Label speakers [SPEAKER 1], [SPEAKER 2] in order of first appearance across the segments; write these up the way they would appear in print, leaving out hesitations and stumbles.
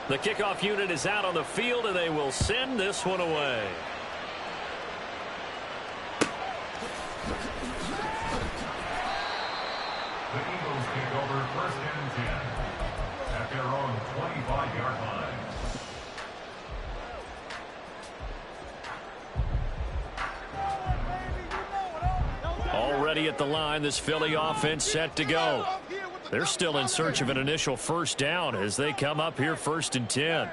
[SPEAKER 1] The kickoff unit is out on the field, and they will send this one away.
[SPEAKER 2] The Eagles kick over 1st and 10 at their own 25-yard line.
[SPEAKER 1] Already at the line, this Philly offense set to go. They're still in search of an initial first down as they come up here 1st and 10.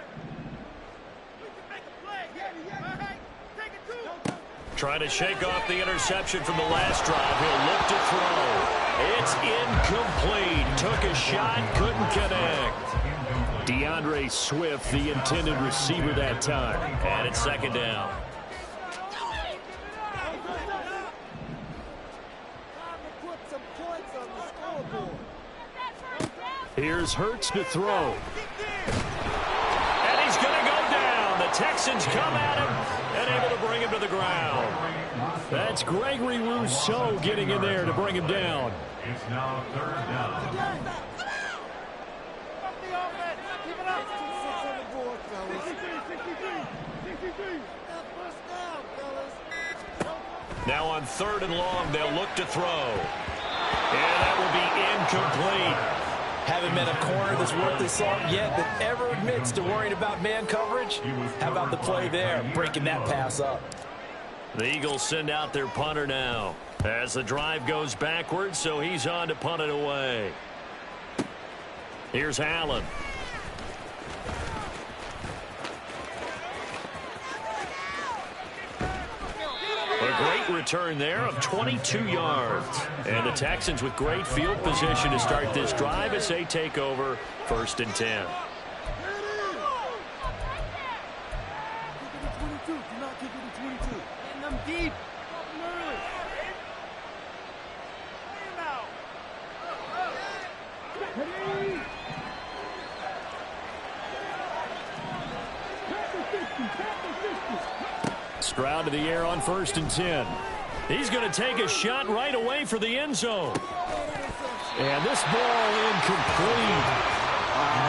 [SPEAKER 1] Trying to shake off the interception from the last drive. He'll look to throw. It's incomplete. Took a shot, couldn't connect. DeAndre Swift, the intended receiver that time. And it's 2nd down. Here's Hurts to throw. And he's going to go down. The Texans come at him and able to bring him to the ground. That's Gregory Rousseau getting in there to bring him down.
[SPEAKER 2] It's now 3rd down.
[SPEAKER 1] Now on 3rd and long, they'll look to throw. And that will be incomplete.
[SPEAKER 3] Haven't met a corner that's worth his salt yet that ever admits to worrying about man coverage. How about the play there, breaking that pass up?
[SPEAKER 1] The Eagles send out their punter now as the drive goes backwards, so he's on to punt it away. Here's Allen. A great return there of 22 yards. And the Texans with great field position to start this drive as they take over 1st and 10. Stroud to the air on 1st and 10. He's going to take a shot right away for the end zone. And this ball incomplete.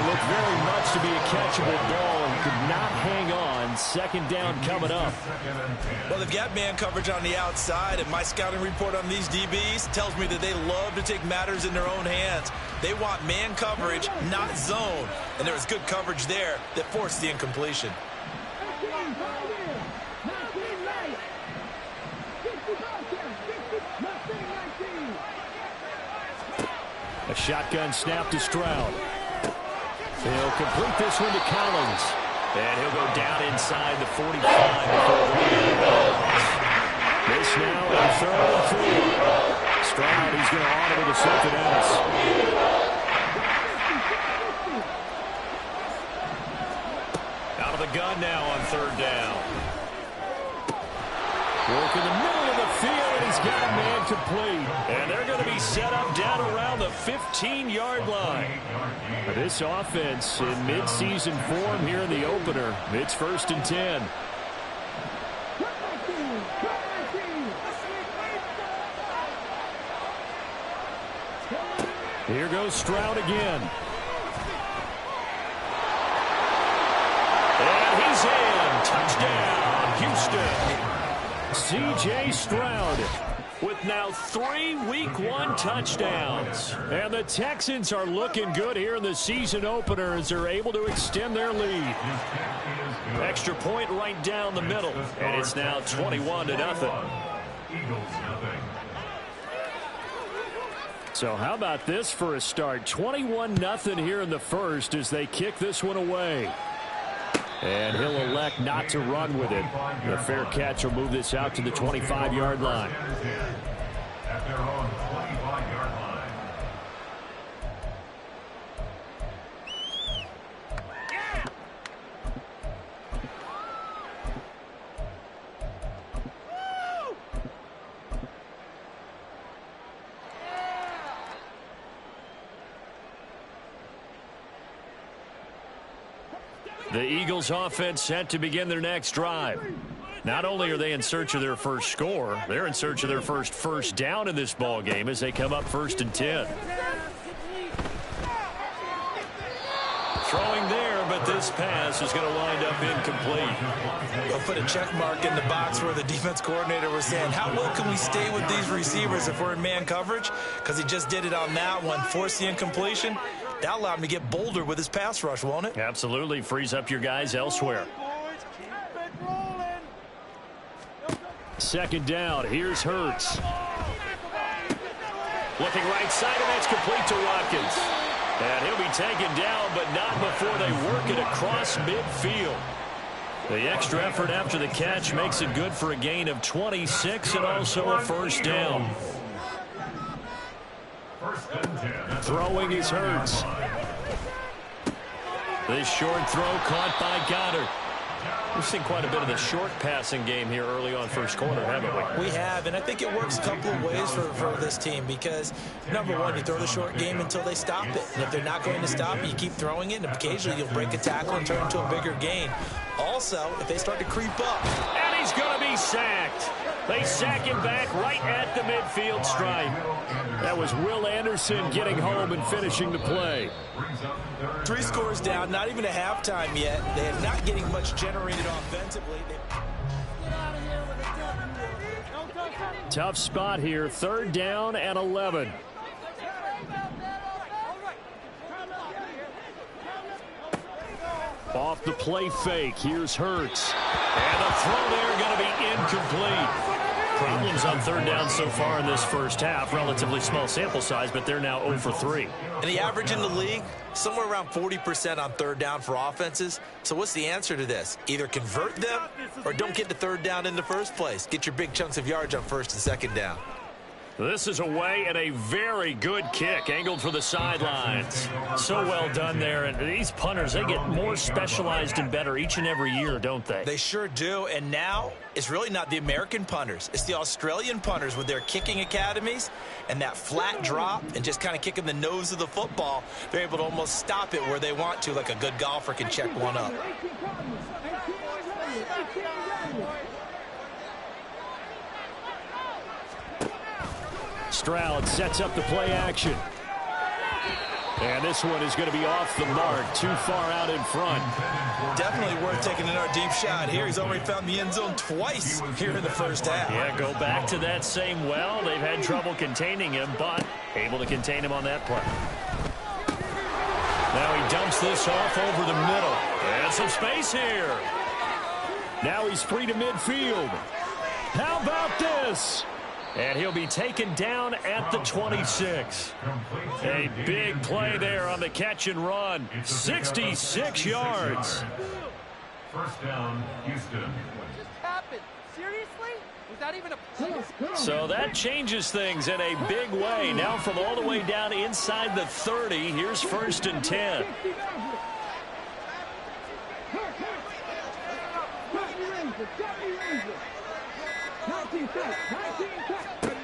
[SPEAKER 1] Looked very much to be a catchable ball and could not hang on. 2nd down coming up.
[SPEAKER 3] Well, they've got man coverage on the outside, and my scouting report on these DBs tells me that they love to take matters in their own hands. They want man coverage, not zone. And there was good coverage there that forced the incompletion.
[SPEAKER 1] A shotgun snap to Stroud. He'll complete this one to Collins. And he'll go down inside the 45 before this now on 3rd and 3. Stroud, he's going to audible to something else. Out of the gun now on 3rd down. Work in the middle of the field, and he's got a man complete. And they're going to be set up down around the 15-yard line. This offense in midseason form here in the opener. It's 1st and 10. Here goes Stroud again. And he's in. Touchdown, Houston. C.J. Stroud with now 3 Week 1 touchdowns. And the Texans are looking good here in the season opener as they're able to extend their lead. Extra point right down the middle. And it's now 21-0. So how about this for a start? 21-0 here in the first as they kick this one away. And he'll elect not to run with it. The fair catch will move this out to the 25-yard line.
[SPEAKER 2] At their own 25-yard line.
[SPEAKER 1] The Eagles offense set to begin their next drive. Not only are they in search of their first score, they're in search of their first down in this ball game as they come up 1st and 10. Throwing there, but this this pass is going to wind up incomplete.
[SPEAKER 3] We'll put a check mark in the box where the defense coordinator was saying, how well can we stay with these receivers if we're in man coverage? Because he just did it on that one, forced the incompletion. That allowed him to get bolder with his pass rush, won't it?
[SPEAKER 1] Absolutely. Frees up your guys elsewhere. Second down. Here's Hurts. Looking right side, and that's complete to Watkins. And he'll be taken down, but not before they work it across midfield. The extra effort after the catch makes it good for a gain of 26 and also a first down. Throwing is Hurts. This short throw caught by Goddard. We've seen quite a bit of the short passing game here early on first quarter, haven't we?
[SPEAKER 3] We have, and I think it works a couple of ways for this team because, number one, you throw the short game until they stop it. And if they're not going to stop it, you keep throwing it, and occasionally you'll break a tackle and turn into a bigger gain. Also, if they start to creep up.
[SPEAKER 1] And he's going to be sacked. They sack him back right at the midfield stripe. That was Will Anderson getting home and finishing the play.
[SPEAKER 3] 3 scores down, not even a halftime yet. They are not getting much generated offensively.
[SPEAKER 1] Tough spot here, 3rd down and 11. Off the play fake, here's Hurts. And the throw there going to be incomplete. Problems on 3rd down so far in this first half. Relatively small sample size, but they're now 0 for 3.
[SPEAKER 3] And the average in the league, somewhere around 40% on 3rd down for offenses. So what's the answer to this? Either convert them or don't get to 3rd down in the first place. Get your big chunks of yards on 1st and 2nd down.
[SPEAKER 1] This is away and a very good kick angled for the sidelines. So well done there. And these punters, they get more specialized and better each and every year, don't they?
[SPEAKER 3] They sure do. And now it's really not the American punters. It's the Australian punters with their kicking academies and that flat drop and just kind of kicking the nose of the football. They're able to almost stop it where they want to, like a good golfer can check one up.
[SPEAKER 1] Stroud sets up the play action. And this one is going to be off the mark, too far out in front.
[SPEAKER 3] Definitely worth taking another deep shot here. He's already found the end zone twice here in the first half.
[SPEAKER 1] Yeah, go back to that same well. They've had trouble containing him, but able to contain him on that play. Now he dumps this off over the middle. And some space here. Now he's free to midfield. How about this? And he'll be taken down at the 26. A big play there on the catch and run. 66 yards.
[SPEAKER 2] First down, Houston.
[SPEAKER 4] What just happened? Seriously? Was that even a play?
[SPEAKER 1] So that changes things in a big way. Now from all the way down inside the 30, here's 1st and 10.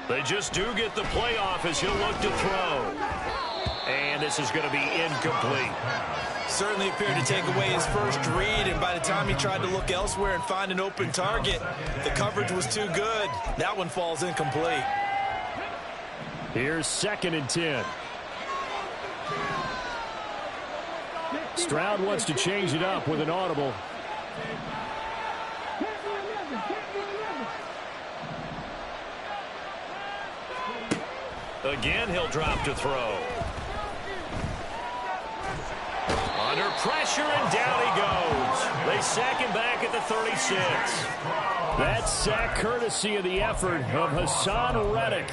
[SPEAKER 1] They just do get the play off as he'll look to throw. And this is going to be incomplete.
[SPEAKER 3] Certainly appeared to take away his first read, and by the time he tried to look elsewhere and find an open target, the coverage was too good. That one falls incomplete.
[SPEAKER 1] Here's 2nd and 10. Stroud wants to change it up with an audible. Again, he'll drop to throw. Under pressure, and down he goes. They sack him back at the 36. That sack courtesy of the effort of Hassan Reddick.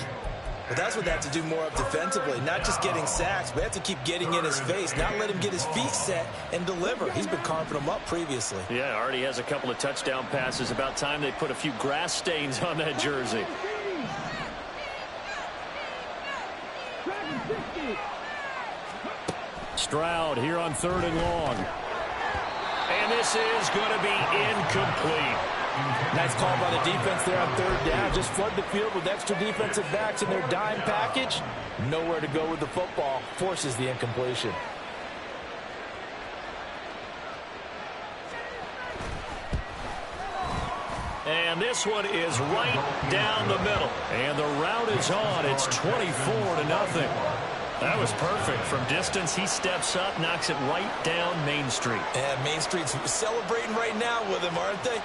[SPEAKER 3] But that's what they have to do more of defensively, not just getting sacks, but have to keep getting in his face, not let him get his feet set and deliver. He's been carving them up previously.
[SPEAKER 1] Yeah, already has a couple of touchdown passes. About time they put a few grass stains on that jersey. Stroud here on 3rd and long. And this is going to be incomplete.
[SPEAKER 3] Nice call by the defense there on 3rd down. Just flood the field with extra defensive backs in their dime package. Nowhere to go with the football. Forces the incompletion.
[SPEAKER 1] And this one is right down the middle. And the route is on. It's 24-0. That was perfect. From distance, he steps up, knocks it right down Main Street.
[SPEAKER 3] And Main Street's celebrating right now with him, aren't they?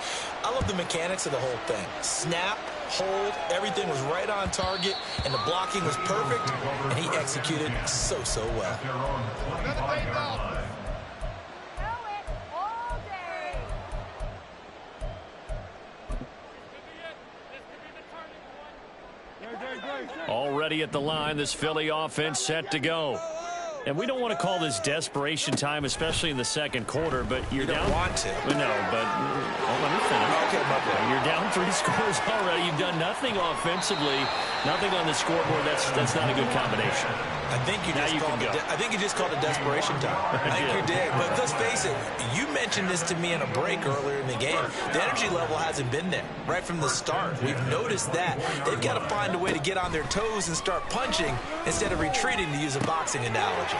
[SPEAKER 3] I love the mechanics of the whole thing. Snap, hold, everything was right on target, and the blocking was perfect, and he executed so well.
[SPEAKER 2] Their own 25-yard line.
[SPEAKER 1] Already at the line, this Philly offense set to go. And we don't want to call this desperation time, especially in the second quarter, but you're down.
[SPEAKER 3] You don't want to.
[SPEAKER 1] No, but let me finish.
[SPEAKER 3] Okay, my bad.
[SPEAKER 1] You're down 3 scores already. You've done nothing offensively, nothing on the scoreboard. That's not a good combination.
[SPEAKER 3] I think you just called it desperation time. I think you did. But let's face it, you mentioned this to me in a break earlier in the game. The energy level hasn't been there right from the start. We've noticed that. They've got to find a way to get on their toes and start punching instead of retreating, to use a boxing analogy.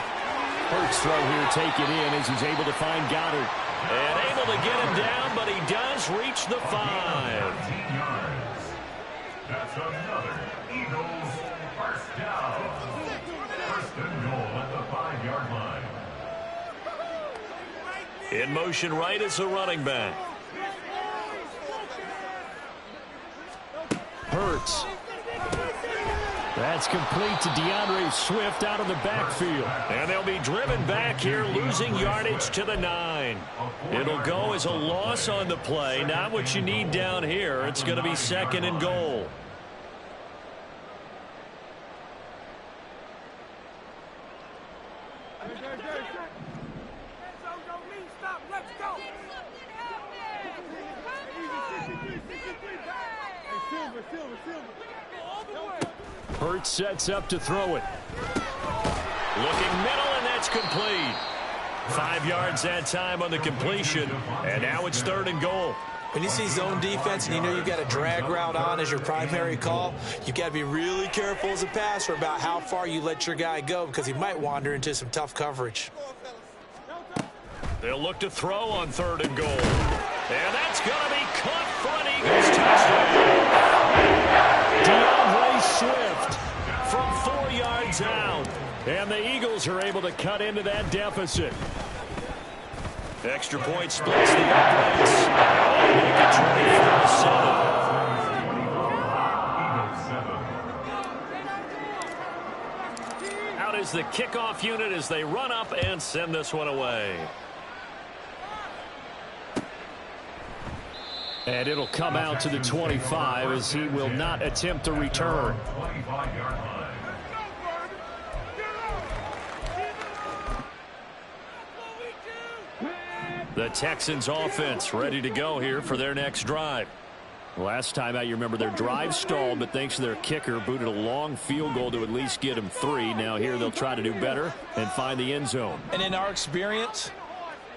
[SPEAKER 1] Hurts throw here, take it in as he's able to find Goddard. And able to get him down, but he does reach the 5.
[SPEAKER 2] 13 yards. That's another Eagles first down. First and goal at the 5-yard line.
[SPEAKER 1] In motion right is the running back. Hurts. That's complete to DeAndre Swift out of the backfield. And they'll be driven back here, losing yardage to the 9. It'll go as a loss on the play. Not what you need down here. It's going to be second and goal. Hurts sets up to throw it. Looking middle, and that's complete. 5 yards that time on the completion, and now it's third and goal.
[SPEAKER 3] When you see zone defense and you know you've got a drag route on as your primary call, you've got to be really careful as a passer about how far you let your guy go, because he might wander into some tough coverage.
[SPEAKER 1] They'll look to throw on third and goal. And that's going to be caught for an Eagles touchdown. DeAndre Swift from 4 yards out. And the Eagles are able to cut into that deficit. Extra point splits the offense. Make it 24-7. Out is the kickoff unit as they run up and send this one away. And it'll come out to the 25 as he will not attempt to return.
[SPEAKER 2] 25-yard line.
[SPEAKER 1] The Texans offense ready to go here for their next drive. Last time out, you remember their drive stalled, but thanks to their kicker, booted a long field goal to at least get them 3. Now here they'll try to do better and find the end zone.
[SPEAKER 3] And in our experience,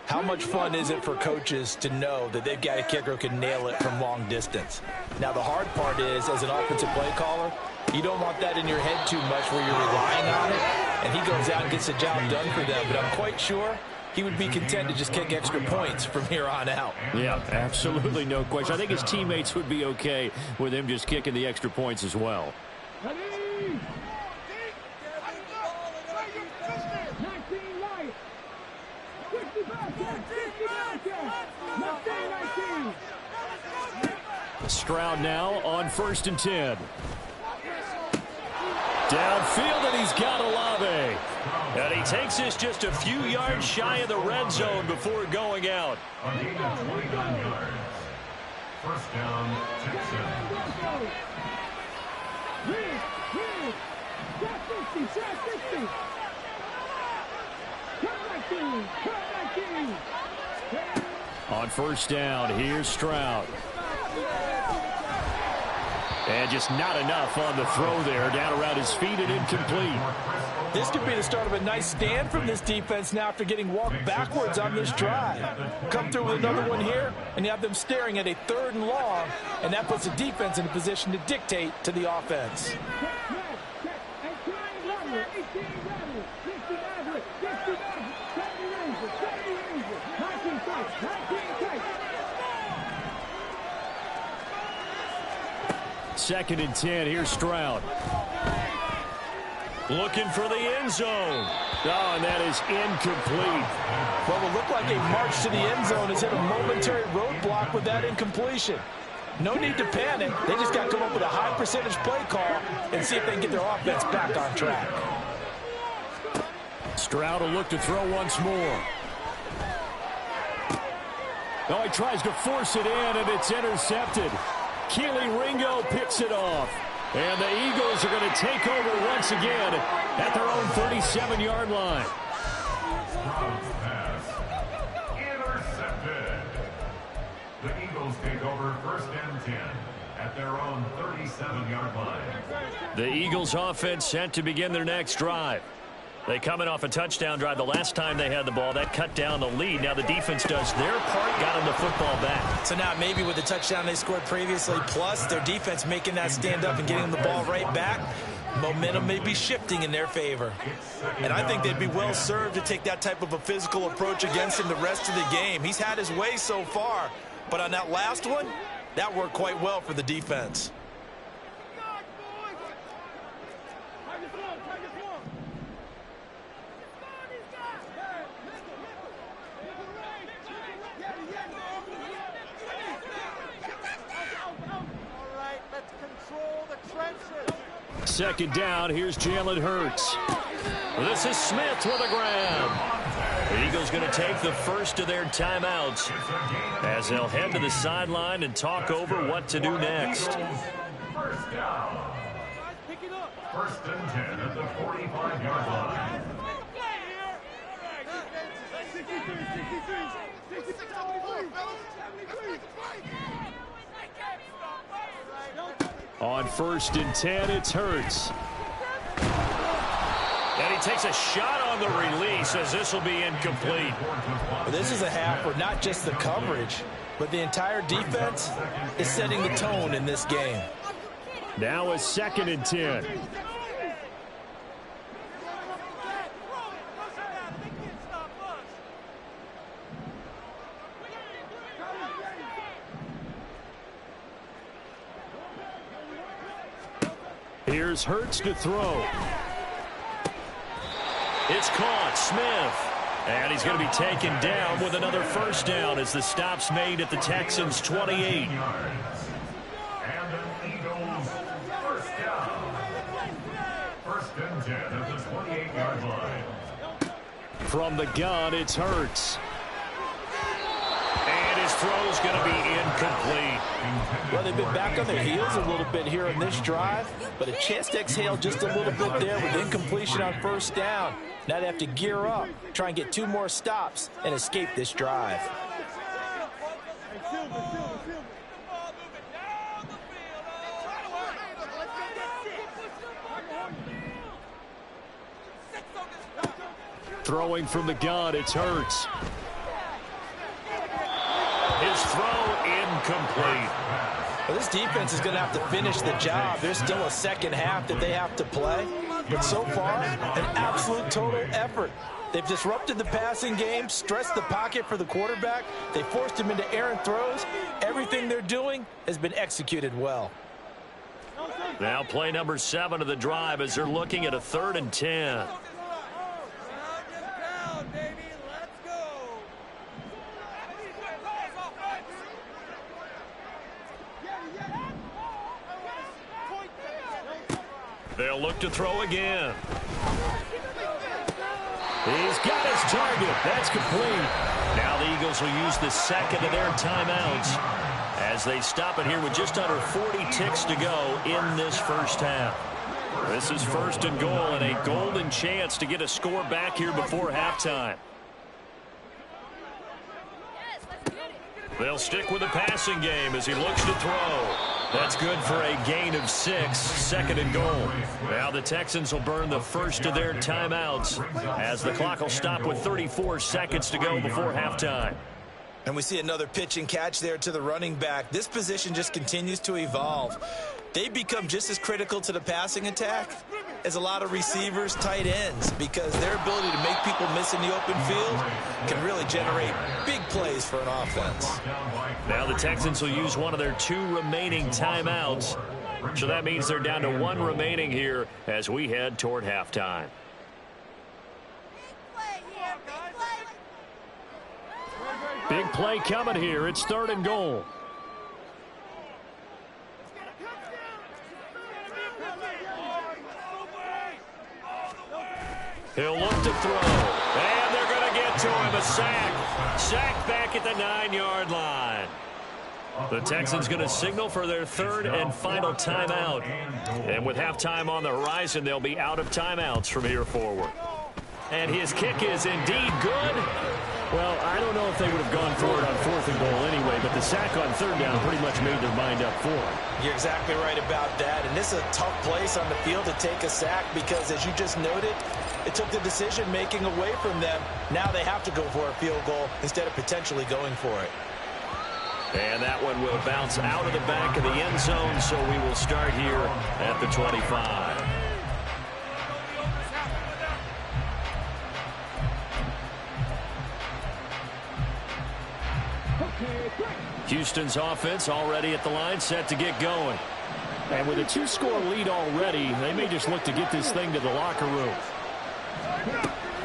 [SPEAKER 3] how much fun is it for coaches to know that they've got a kicker who can nail it from long distance? Now, the hard part is, as an offensive play caller, you don't want that in your head too much where you're relying on it, and he goes out and gets the job done for them. But I'm quite sure he would be content to just kick extra points from here on out.
[SPEAKER 1] Yeah, absolutely no question. I think his teammates would be okay with him just kicking the extra points as well. Stroud now on 1st and 10. Downfield, and he's got Olave. And he takes this just a few yards shy of the red zone before going out.
[SPEAKER 2] A gain of 29 yards. First down, Texans.
[SPEAKER 1] On 1st down, here's Stroud. And just not enough on the throw there. Down around his feet and incomplete.
[SPEAKER 3] This could be the start of a nice stand from this defense now after getting walked backwards on this drive. Come through with another one here, and you have them staring at a 3rd and long, and that puts the defense in a position to dictate to the offense.
[SPEAKER 1] Second and 10, here's Stroud. Looking for the end zone. Oh, and that is incomplete.
[SPEAKER 3] What will look like a march to the end zone is hit a momentary roadblock with that incompletion. No need to panic. They just got to come up with a high percentage play call and see if they can get their offense back on track.
[SPEAKER 1] Stroud will look to throw once more. Oh, he tries to force it in, and it's intercepted. Keely Ringo picks it off. And the Eagles are going to take over once again at their own 37-yard line.
[SPEAKER 2] Pass. Intercepted. The Eagles take over 1st and 10 at their own 37-yard line.
[SPEAKER 1] The Eagles offense set to begin their next drive. They come in off a touchdown drive the last time they had the ball. That cut down the lead. Now the defense does their part, got them the football back.
[SPEAKER 3] So now maybe with the touchdown they scored previously, plus their defense making that stand up and getting the ball right back, momentum may be shifting in their favor. And I think they'd be well served to take that type of a physical approach against him the rest of the game. He's had his way so far, but on that last one, that worked quite well for the defense.
[SPEAKER 1] Second down, here's Jalen Hurts. This is Smith with a grab. The Eagles going to take the first of their timeouts as they'll head to the sideline and talk over what to do next.
[SPEAKER 2] First down. 1st and 10 at the 45-yard line.
[SPEAKER 1] On 1st and 10, it's Hurts. And he takes a shot on the release as this will be incomplete.
[SPEAKER 3] Well, this is a half where not just the coverage, but the entire defense is setting the tone in this game.
[SPEAKER 1] Now it's 2nd and 10. Here's Hurts to throw. It's caught. Smith. And he's going to be taken down with another first down as the stop's made at the Texans' 28.
[SPEAKER 2] And an Eagles first down. 1st and 10 at the 28-yard line.
[SPEAKER 1] From the gun, it's Hurts. And his throw's going to be incomplete.
[SPEAKER 3] Well, they've been back on their heels a little bit here in this drive, but a chance to exhale just a little bit there with incompletion on 1st down. Now they have to gear up, try and get 2 more stops, and escape this drive.
[SPEAKER 1] Throwing from the gun, it's Hurts. His throw incomplete.
[SPEAKER 3] Well, this defense is going to have to finish the job. There's still a second half that they have to play. But so far, an absolute total effort. They've disrupted the passing game, stressed the pocket for the quarterback. They forced him into errant throws. Everything they're doing has been executed well.
[SPEAKER 1] Now play number 7 of the drive as they're looking at a 3rd and 10. They'll look to throw again. He's got his target. That's complete. Now the Eagles will use the second of their timeouts as they stop it here with just under 40 ticks to go in this first half. This is 1st and goal and a golden chance to get a score back here before halftime. They'll stick with the passing game as he looks to throw. That's good for a gain of 6, 2nd and goal. Now the Texans will burn the first of their timeouts as the clock will stop with 34 seconds to go before halftime.
[SPEAKER 3] And we see another pitch and catch there to the running back. This position just continues to evolve. They become just as critical to the passing attack as a lot of receivers, tight ends, because their ability to make people miss in the open field can really generate big plays for an offense.
[SPEAKER 1] Now the Texans will use one of their 2 remaining timeouts So that means they're down to one remaining here as we head toward halftime. Big play coming here. It's 3rd and goal. He'll look to throw. And they're going to get to him. A sack. Sack back at the 9-yard line. The Texans going to signal for their 3rd and final timeout. And with halftime on the horizon, they'll be out of timeouts from here forward. And his kick is indeed good. Well, I don't know if they would have gone for it on 4th and goal anyway, but the sack on 3rd down pretty much made their mind up for it.
[SPEAKER 3] You're exactly right about that. And this is a tough place on the field to take a sack because, as you just noted, it took the decision-making away from them. Now they have to go for a field goal instead of potentially going for it.
[SPEAKER 1] And that one will bounce out of the back of the end zone, so we will start here at the 25. Houston's offense already at the line, set to get going. And with a 2-score lead already, they may just look to get this thing to the locker room.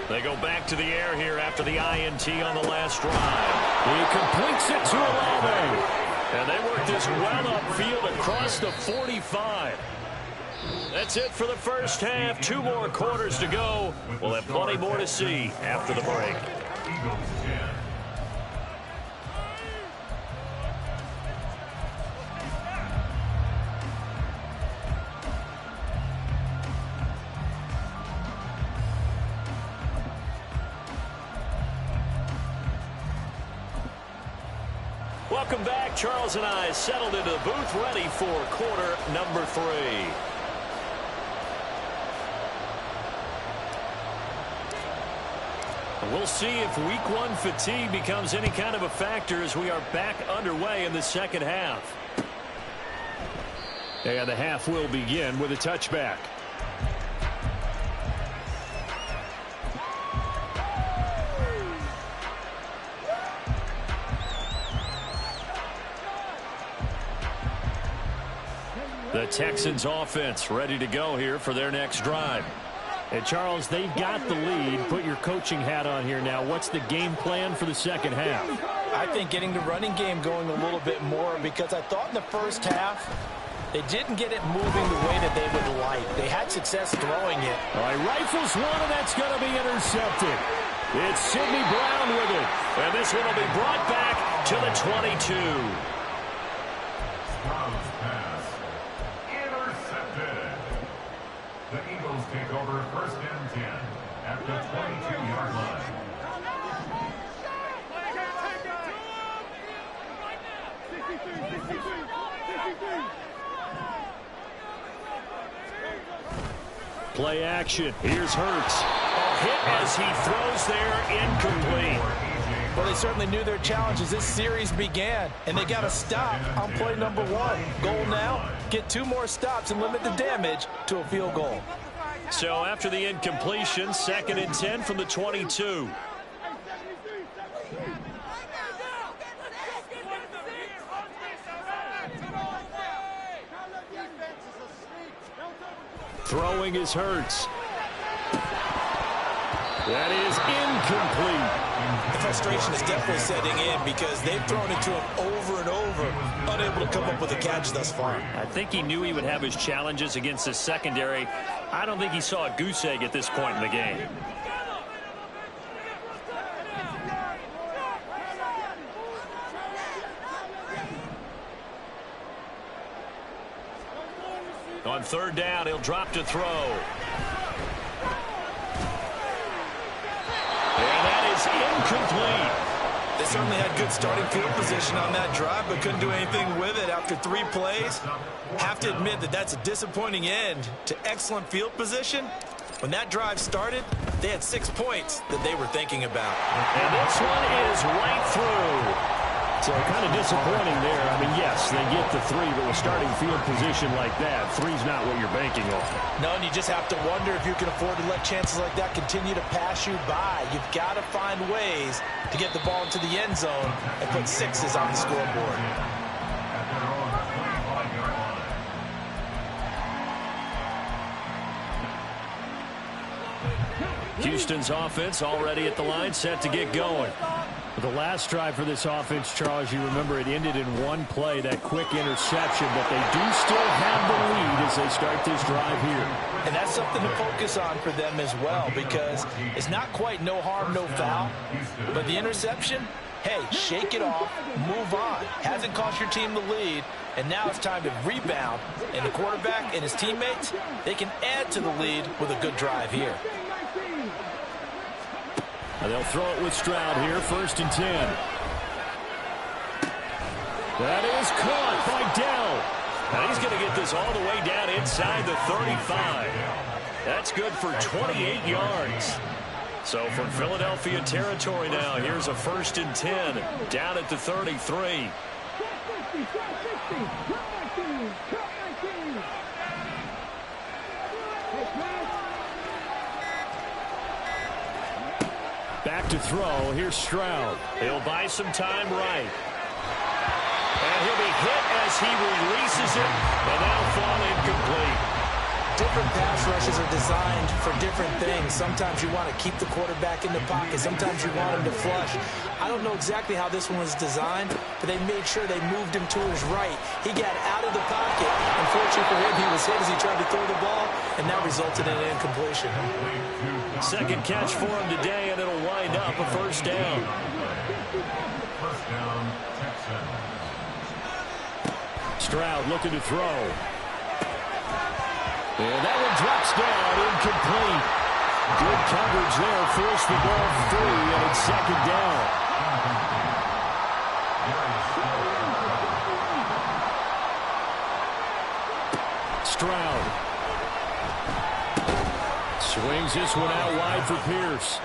[SPEAKER 1] They go back to the air here after the INT on the last drive. He completes it to Olave. And they work this well upfield across the 45. That's it for the first half. 2 more quarters to go. We'll have plenty more to see after the break. Welcome back. Charles and I settled into the booth, ready for quarter number 3. We'll see if week 1 fatigue becomes any kind of a factor as we are back underway in the second half. And the half will begin with a touchback. The Texans offense ready to go here for their next drive. And Charles, they've got the lead. Put your coaching hat on here now. What's the game plan for the second half?
[SPEAKER 3] I think getting the running game going a little bit more, because I thought in the first half they didn't get it moving the way that they would like. They had success throwing it.
[SPEAKER 1] All right, rifles one, and that's going to be intercepted. It's Sidney Brown with it. And this one will be brought back to the 22.
[SPEAKER 2] Brown's pass intercepted. The Eagles take over 1st and 10 at the 22-yard line.
[SPEAKER 1] Play action. Here's Hurts. A hit as he throws there, incomplete.
[SPEAKER 3] Well, they certainly knew their challenge as this series began, and they got to stop on play number 1. Goal now, get 2 more stops and limit the damage to a field goal.
[SPEAKER 1] So after the incompletion, 2nd and 10 from the 22. Throwing is Hurts. That is incomplete.
[SPEAKER 3] The frustration is definitely setting in because they've thrown it to him over and over, unable to come up with a catch thus far.
[SPEAKER 1] I think he knew he would have his challenges against the secondary. I don't think he saw a goose egg at this point in the game. On 3rd down, he'll drop to throw. And that is incomplete.
[SPEAKER 3] They certainly had good starting field position on that drive, but couldn't do anything with it after 3 plays. Have to admit that that's a disappointing end to excellent field position. When that drive started, they had 6 points that they were thinking about.
[SPEAKER 1] And this one is right through. So kind of disappointing there. I mean, yes, they get the 3, but with starting field position like that, 3's not what you're banking on.
[SPEAKER 3] No, and you just have to wonder if you can afford to let chances like that continue to pass you by. You've got to find ways to get the ball into the end zone and put 6s on the scoreboard.
[SPEAKER 1] Houston's offense already at the line, set to get going.
[SPEAKER 5] The last drive for this offense, Charles, you remember it ended in one play, that quick interception, but they do still have the lead as they start this drive here.
[SPEAKER 3] And that's something to focus on for them as well, because it's not quite no harm, no foul, but the interception, hey, shake it off, move on. Hasn't cost your team the lead, and now it's time to rebound. And the quarterback and his teammates, they can add to the lead with a good drive here.
[SPEAKER 1] They'll throw it with Stroud here, 1st and 10. That is caught by Dell. Now he's going to get this all the way down inside the 35. That's good for 28 yards. So from Philadelphia territory now, here's a 1st and 10 down at the 33.
[SPEAKER 5] Back to throw. Here's Stroud.
[SPEAKER 1] He'll buy some time right. And he'll be hit as he releases it, and that'll fall incomplete.
[SPEAKER 3] Different pass rushes are designed for different things. Sometimes you want to keep the quarterback in the pocket. Sometimes you want him to flush. I don't know exactly how this one was designed, but they made sure they moved him to his right. He got out of the pocket. Unfortunately for him, he was hit as he tried to throw the ball, and that resulted in an incompletion.
[SPEAKER 1] Second catch for him today, and it'll wind up a 1st down.
[SPEAKER 2] First down, Texans.
[SPEAKER 5] Stroud looking to throw.
[SPEAKER 1] And that one drops down, incomplete. Good coverage there, forced the ball free, and it's 2nd down.
[SPEAKER 5] Stroud swings this one out wide for Pierce.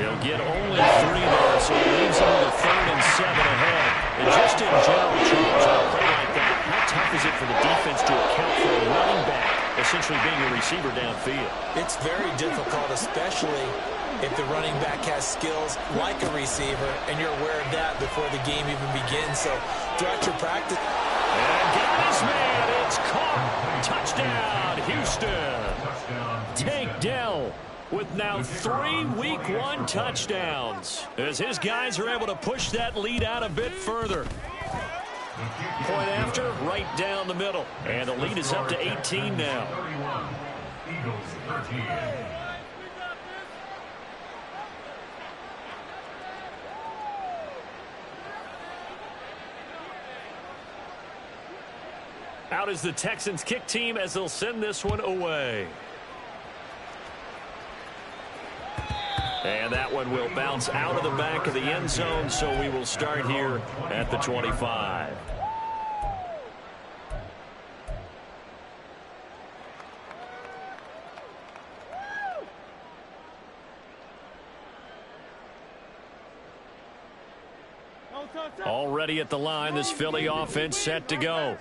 [SPEAKER 1] He'll get only 3 there, so he leaves him with a 3rd and 7 ahead. And just in general, Charles, on a play like that, how tough is it for the defense to account for a running back essentially being a receiver downfield?
[SPEAKER 3] It's very difficult, especially if the running back has skills like a receiver, and you're aware of that before the game even begins. So throughout your practice.
[SPEAKER 1] And got his man. It's caught. Touchdown, Houston. Tank Dell with now 3 Week 1 touchdowns as his guys are able to push that lead out a bit further. Point after, right down the middle. And the lead is up to 18 now.
[SPEAKER 2] Eagles 13.
[SPEAKER 1] Out is the Texans kick team as they'll send this one away. And that one will bounce out of the back of the end zone, so we will start here at the 25. Already at the line, this Philly offense set to go.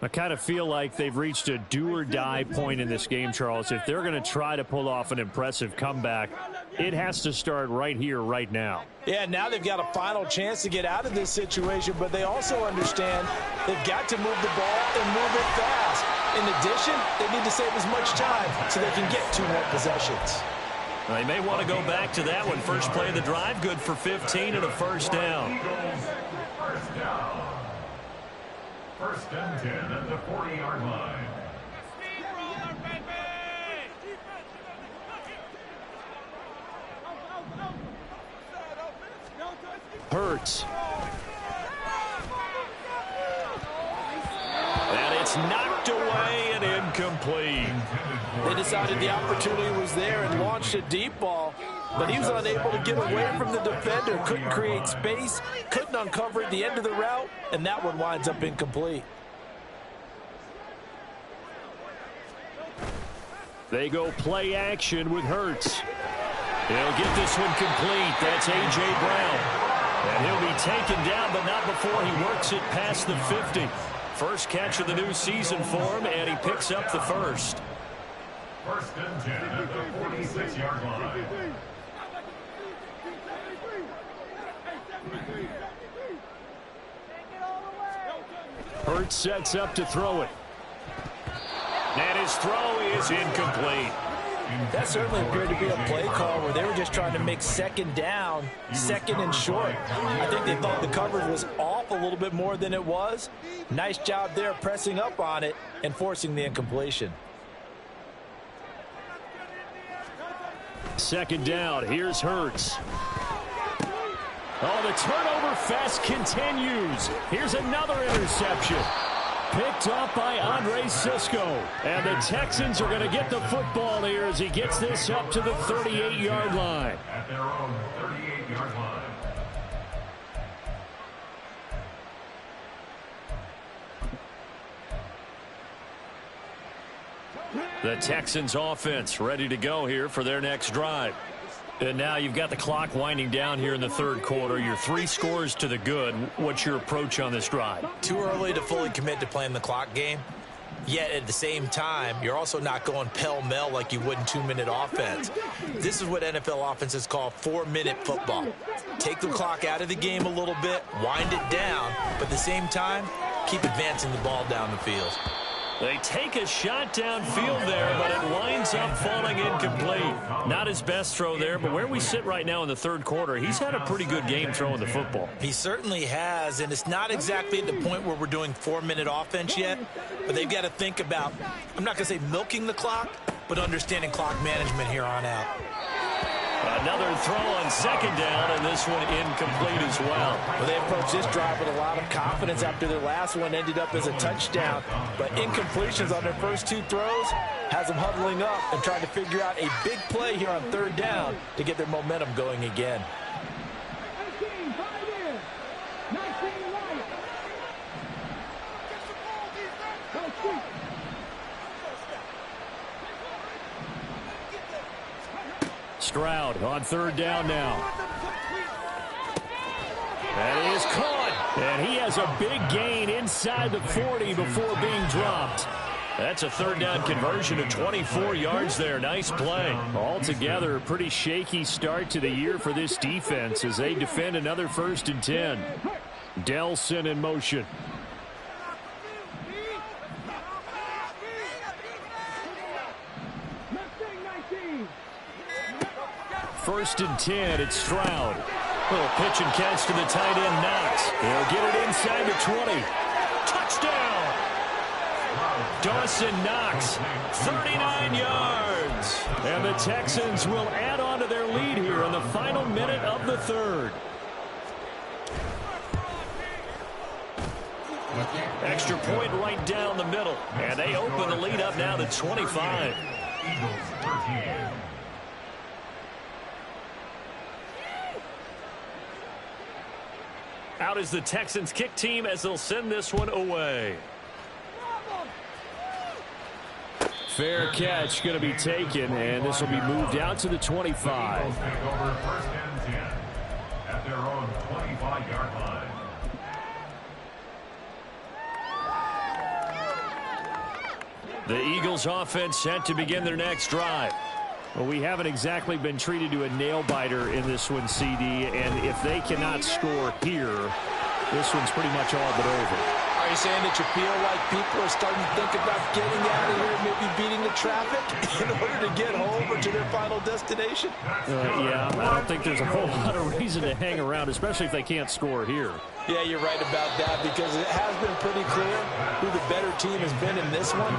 [SPEAKER 5] I kind of feel like they've reached a do-or-die point in this game, Charles. If they're going to try to pull off an impressive comeback, it has to start right here, right now.
[SPEAKER 3] Yeah, now they've got a final chance to get out of this situation, but they also understand they've got to move the ball and move it fast. In addition, they need to save as much time so they can get 2 more possessions.
[SPEAKER 1] They may want to go back to that one. First play of the drive, good for 15 and a 1st down.
[SPEAKER 2] First down. 1st and 10 at the 40-yard line.
[SPEAKER 1] Hurts. And it's knocked away and incomplete.
[SPEAKER 3] They decided the opportunity was there and launched a deep ball, but he was unable to get away from the defender, couldn't create space, couldn't uncover at the end of the route, and that one winds up incomplete.
[SPEAKER 5] They go play action with Hurts.
[SPEAKER 1] He'll get this one complete. That's A.J. Brown. And he'll be taken down, but not before he works it past the 50. First catch of the new season for him, and he picks up the 1st.
[SPEAKER 2] 1st and 10 at the 46-yard line.
[SPEAKER 5] Hurts sets up to throw it.
[SPEAKER 1] And his throw is incomplete.
[SPEAKER 3] That certainly appeared to be a play call where they were just trying to make second down, second and short. I think they thought the coverage was off a little bit more than it was. Nice job there pressing up on it and forcing the incompletion.
[SPEAKER 5] Second down. Here's Hurts. Oh, the turnover fest continues. Here's another interception. Picked up by Andre Cisco. And the Texans are going to get the football here as he gets this up to the 38-yard line.
[SPEAKER 2] At their own 38-yard line.
[SPEAKER 5] The Texans offense ready to go here for their next drive. And now you've got the clock winding down here in the third quarter. You're 3 scores to the good. What's your approach on this drive?
[SPEAKER 3] Too early to fully commit to playing the clock game. Yet at the same time, you're also not going pell-mell like you would in 2-minute offense. This is what NFL offenses call 4-minute football. Take the clock out of the game a little bit, wind it down, but at the same time, keep advancing the ball down the field.
[SPEAKER 5] They take a shot downfield there, but it winds up falling incomplete. Not his best throw there, but where we sit right now in the third quarter, he's had a pretty good game throwing the football.
[SPEAKER 3] He certainly has, and it's not exactly at the point where we're doing 4-minute offense yet, but they've got to think about, I'm not going to say milking the clock, but understanding clock management here on out.
[SPEAKER 5] Another throw on second down, and this one incomplete as well.
[SPEAKER 3] Well, they approached this drive with a lot of confidence after their last one ended up as a touchdown. But incompletions on their first 2 throws has them huddling up and trying to figure out a big play here on third down to get their momentum going again.
[SPEAKER 5] Stroud on third down now. And he is caught. And he has a big gain inside the 40 before being dropped. That's a third down conversion of 24 yards there. Nice play. Altogether, a pretty shaky start to the year for this defense as they defend another 1st and 10. Delson in motion. First and 10, it's Stroud. Little pitch and catch to the tight end, Knox. He'll get it inside the 20. Touchdown! Dawson Knox, 39 yards. And the Texans will add on to their lead here in the final minute of the third. Extra point right down the middle. And they open the lead up now to 25.
[SPEAKER 2] Eagles 13.
[SPEAKER 5] Out is the Texans kick team as they'll send this one away. Fair catch going to be taken, and this will be moved out to the 25.
[SPEAKER 2] Eagles take over 1st and 10 at their own 25-yard line.
[SPEAKER 5] The Eagles offense set to begin their next drive. Well, we haven't exactly been treated to a nail-biter in this one, CD, and if they cannot score here, this one's pretty much all but over.
[SPEAKER 3] Are you saying that you feel like people are starting to think about getting out of here, maybe beating the traffic in order to get home or to their final destination?
[SPEAKER 5] Yeah, I don't think there's a whole lot of reason to hang around, especially if they can't score here.
[SPEAKER 3] Yeah, you're right about that because it has been pretty clear who the better team has been in this one.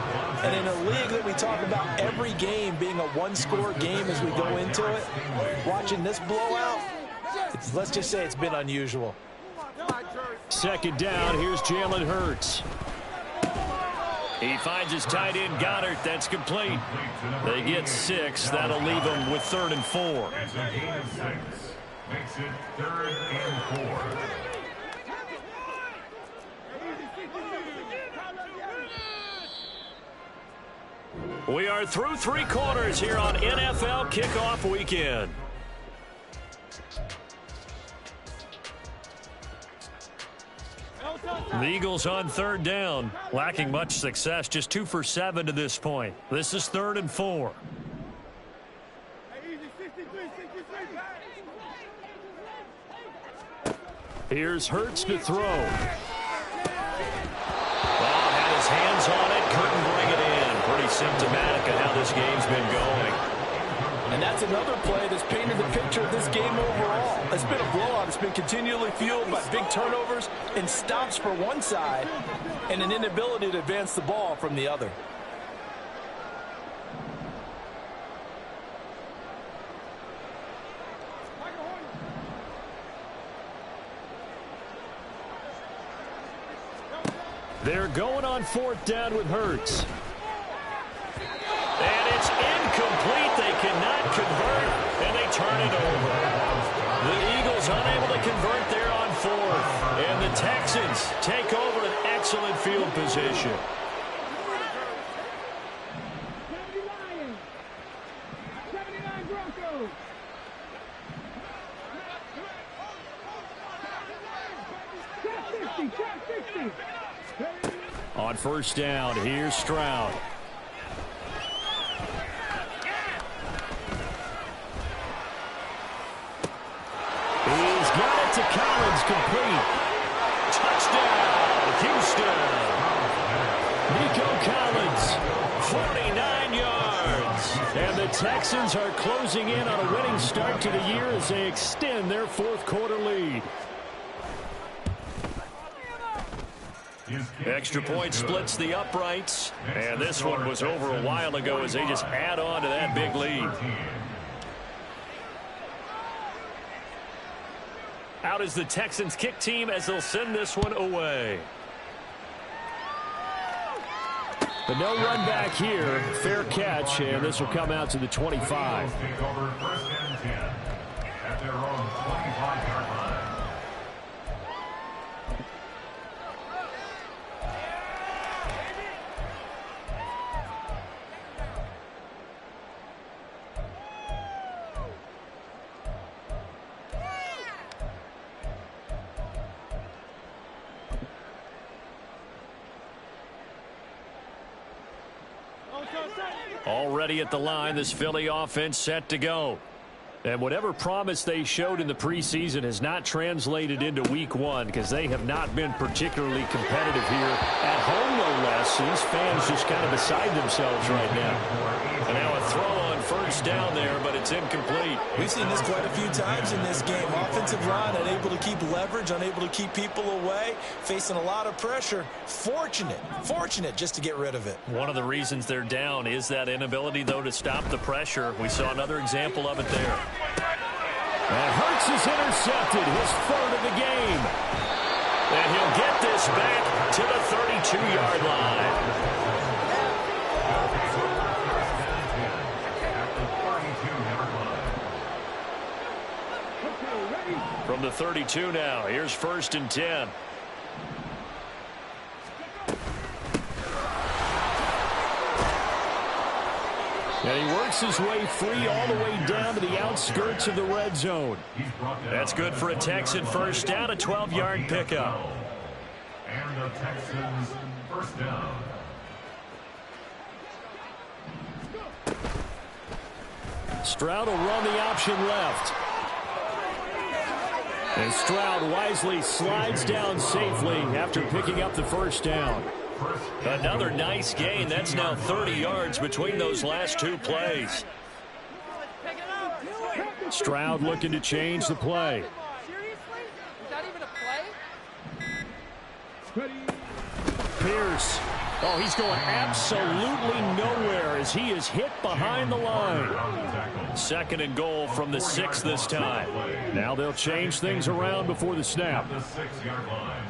[SPEAKER 3] And in a league that we talk about every game being a one-score game as we go into it, watching this blowout, let's just say it's been unusual.
[SPEAKER 5] Second down, here's Jalen Hurts. He finds his tight end Goddard. That's complete. They get 6. That'll leave them with 3rd and 4.
[SPEAKER 2] It's a gain of 6. Makes it 3rd and 4.
[SPEAKER 5] We are through 3 quarters here on NFL Kickoff Weekend. The Eagles on third down, lacking much success, just 2 for 7 to this point. This is 3rd and 4. Here's Hurts to throw. Well, had his hands on it, couldn't bring it in. Pretty symptomatic of how this game's been going.
[SPEAKER 6] And that's another play that's painted the picture of this game overall. It's been a blowout. It's been continually fueled by big turnovers and stops for one side and an inability to advance the ball from the other.
[SPEAKER 1] They're going on 4th down with Hurts. And it's incomplete. They cannot convert, and they turn it over. The Eagles unable to convert there on 4th. And the Texans take over an excellent field position. On 1st down, here's Stroud. He's got it to Collins, complete. Touchdown, Houston. Nico Collins, 49 yards. And the Texans are closing in on a winning start to the year as they extend their 4th quarter lead. Extra point splits the uprights, and this one was over a while ago as they just add on to that big lead. Out is the Texans kick team as they'll send this one away. But no run back here. Fair catch, and this will come out to the 25.
[SPEAKER 2] Take over 1st and 10 at their own 25-yard line.
[SPEAKER 1] Already at the line, this Philly offense set to go. And whatever promise they showed in the preseason has not translated into week 1 because they have not been particularly competitive here at home, no less. These fans just kind of beside themselves right now. And now a throw on 1st down there, but it's incomplete.
[SPEAKER 3] We've seen this quite a few times in this game. Offensive line unable to keep leverage, unable to keep people away, facing a lot of pressure. Fortunate just to get rid of it.
[SPEAKER 1] One of the reasons they're down is that inability, though, to stop the pressure. We saw another example of it there.
[SPEAKER 5] And Hurts is intercepted, his 3rd of the game.
[SPEAKER 1] And he'll get this back to the 32-yard line. From the 32 now, here's 1st and 10.
[SPEAKER 5] And he works his way free all the way down to the outskirts of the red zone.
[SPEAKER 1] That's good for a Texan 1st down, a 12-yard pickup.
[SPEAKER 2] And the Texans 1st down.
[SPEAKER 5] Stroud will run the option left. And Stroud wisely slides down safely after picking up the 1st down.
[SPEAKER 1] Another nice gain. That's now 30 yards between those last 2 plays.
[SPEAKER 5] Stroud looking to change the play.
[SPEAKER 4] Seriously? Was that even a play?
[SPEAKER 5] Pierce. Oh, he's going absolutely nowhere as he is hit behind the line.
[SPEAKER 1] 2nd and goal from the 6 this time.
[SPEAKER 5] Now they'll change things around before the snap.
[SPEAKER 2] The 6-yard line.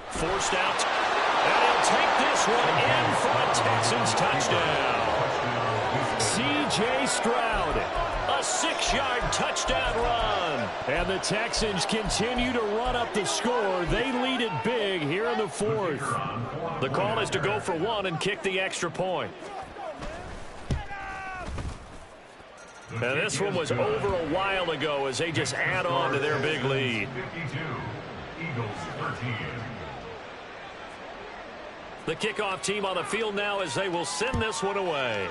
[SPEAKER 1] Forced out. And he'll take this one in for a Texans touchdown.
[SPEAKER 5] C.J. Stroud.
[SPEAKER 1] A 6-yard touchdown run.
[SPEAKER 5] And the Texans continue to run up the score. They lead it big here in the 4th.
[SPEAKER 1] The call is to go for 1 and kick the extra point. And this one was over a while ago as they just add on to their big lead.
[SPEAKER 2] 52, Eagles 13.
[SPEAKER 1] The kickoff team on the field now as they will send this one away.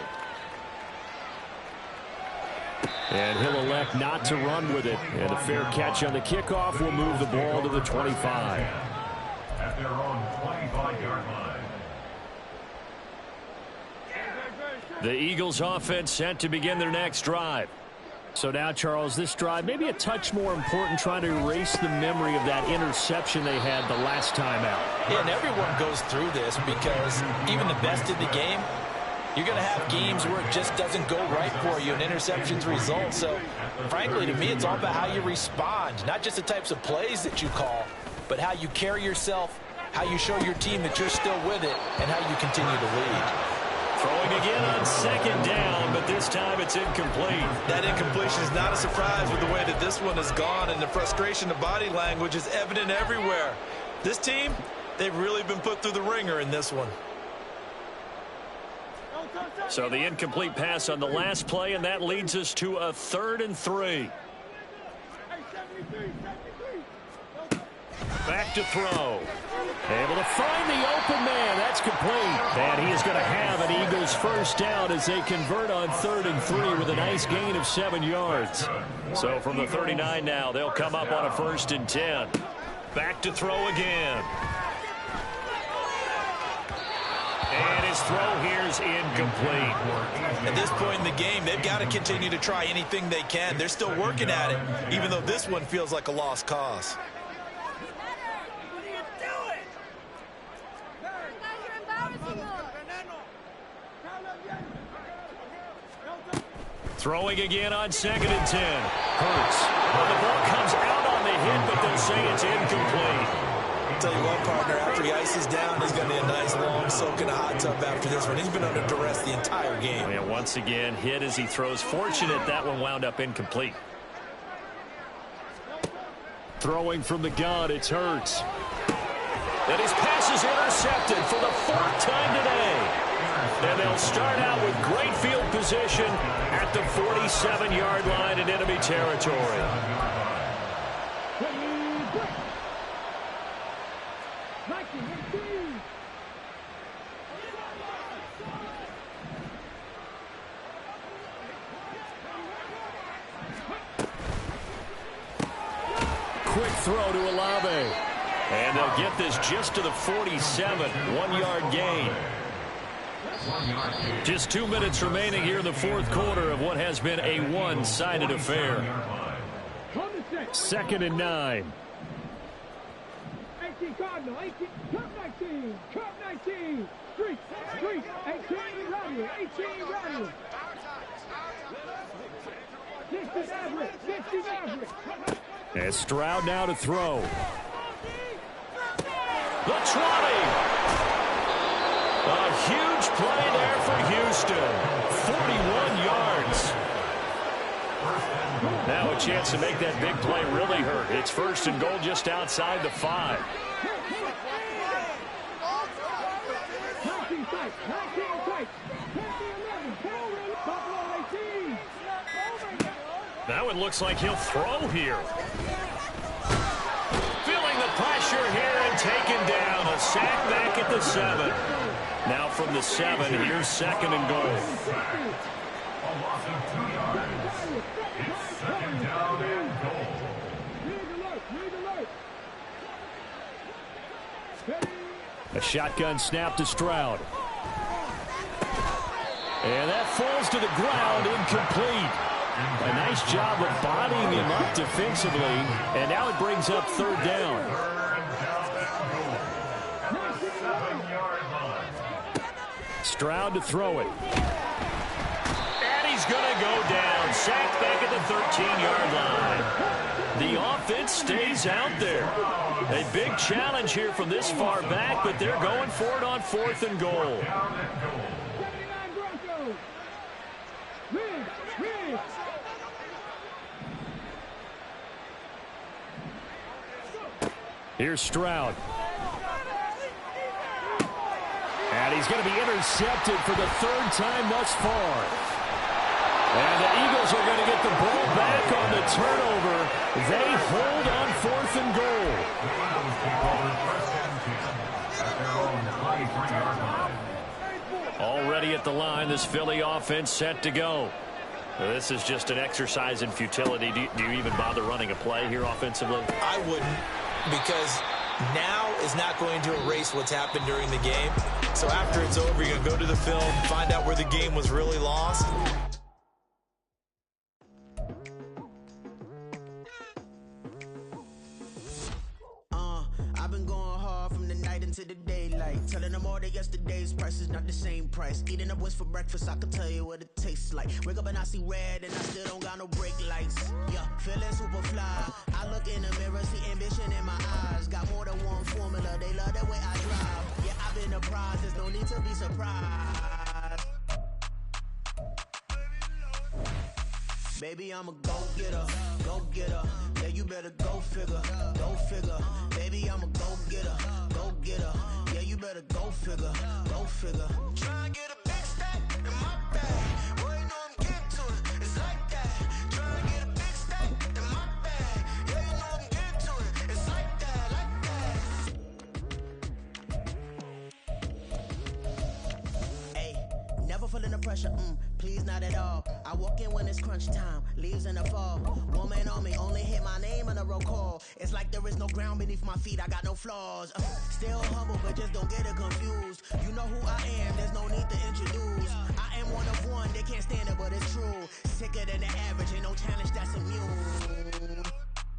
[SPEAKER 5] And he'll elect not to run with it. And a fair catch on the kickoff will move the ball to the 25.
[SPEAKER 2] At their own 25-yard line.
[SPEAKER 1] The Eagles offense set to begin their next drive.
[SPEAKER 5] So now, Charles, this drive maybe a touch more important, trying to erase the memory of that interception they had the last time out.
[SPEAKER 6] Yeah, and everyone goes through this because even the best in the game, you're going to have games where it just doesn't go right for you and interceptions result. So, frankly, to me, it's all about how you respond, not just the types of plays that you call, but how you carry yourself, how you show your team that you're still with it, and how you continue to lead.
[SPEAKER 1] Throwing again on second down, but this time it's incomplete.
[SPEAKER 3] That incompletion is not a surprise with the way that this one has gone, and the frustration of body language is evident everywhere. This team, they've really been put through the ringer in this one.
[SPEAKER 1] So the incomplete pass on the last play, and that leads us to a 3rd and 3. Back to throw. Able to find the open man. That's complete. And he is going to have an Eagles first down as they convert on 3rd and 3 with a nice gain of 7 yards. So from the 39 now, they'll come up on a 1st and 10. Back to throw again. And his throw here is incomplete.
[SPEAKER 3] At this point in the game, they've got to continue to try anything they can. They're still working at it, even though this one feels like a lost cause.
[SPEAKER 1] Throwing again on 2nd and 10. Hurts. Well, the ball comes out on the hit, but they'll say it's incomplete.
[SPEAKER 3] I'll tell you what, partner, after he ices down, he's going to be a nice long soak in a hot tub after this one. He's been under duress the entire game.
[SPEAKER 1] And once again, hit as he throws. Fortunate that one wound up incomplete. Throwing from the gun, it's Hurts. And his pass is intercepted for the 4th time today. And they'll start out with great field position at the 47-yard line in enemy territory. Quick throw to Olave. And they'll get this just to the 47, 1-yard gain. Just 2 minutes remaining here in the 4th quarter of what has been a one-sided affair.
[SPEAKER 5] 2nd and 9.
[SPEAKER 7] 18 Cardinal, 18, Cup 19, Cup 19, Street, 18 Rodney, 18 Rodney. 60 Maverick, 60 Maverick.
[SPEAKER 5] And Stroud now to throw.
[SPEAKER 1] The 20. A huge play there for Houston. 41 yards. Now a chance to make that big play really hurt. It's 1st and goal just outside the 5. Now it looks like he'll throw here. Feeling the pressure here and taken down. A sack back at the 7. Now from the 7, here's 2nd and goal.
[SPEAKER 2] A loss of 2 yards. It's 2nd down and goal.
[SPEAKER 5] A shotgun snap to Stroud. And that falls to the ground, incomplete. A nice job of bodying him up defensively. And now it brings up 3rd down. Stroud to throw it.
[SPEAKER 1] And he's going to go down. Sacked back at the 13-yard line. The offense stays out there. A big challenge here from this far back, but they're going for it on 4th and goal.
[SPEAKER 5] Here's Stroud. And he's going to be intercepted for the 3rd time thus far. And the Eagles are going to get the ball back on the turnover. They hold on 4th and goal.
[SPEAKER 1] Already at the line, this Philly offense set to go. This is just an exercise in futility. Do you even bother running a play here offensively?
[SPEAKER 3] I wouldn't, because now is not going to erase what's happened during the game. So after it's over, you're going to go to the film, find out where the game was really lost.
[SPEAKER 8] I've been going hard from the night into the daylight, telling them all that yesterday's price is not the same price. Eating up what's for breakfast, I can tell you what it tastes like. Wake up and I see red and I still don't got no brake lights. Yeah, feeling super fly. I look in the mirror, see ambition in my eyes. Got more than one formula, they love the way I drive. Yeah, I've been a prize, there's no need to be surprised. Baby, I'm a go-getter, go-getter. Yeah, you better go figure, go figure. Baby, I'm a go-getter, go-getter. Yeah, you better go figure, go figure. Try and get a big stack in my bag. Boy, you know I'm getting to it, it's like that. Try and get a big stack in my bag. Yeah, you know I'm getting to it, it's like that, like that. Hey, never feeling the pressure, please not at all. I walk in when it's crunch time, leaves in the fall. Woman on me, only hit my name on a roll call. It's like there is no ground beneath my feet, I got no flaws. Still humble, but just don't get it confused. You know who I am, there's no need to introduce. I am one of one, they can't stand it, but it's true. Sicker than the average, ain't no challenge that's immune.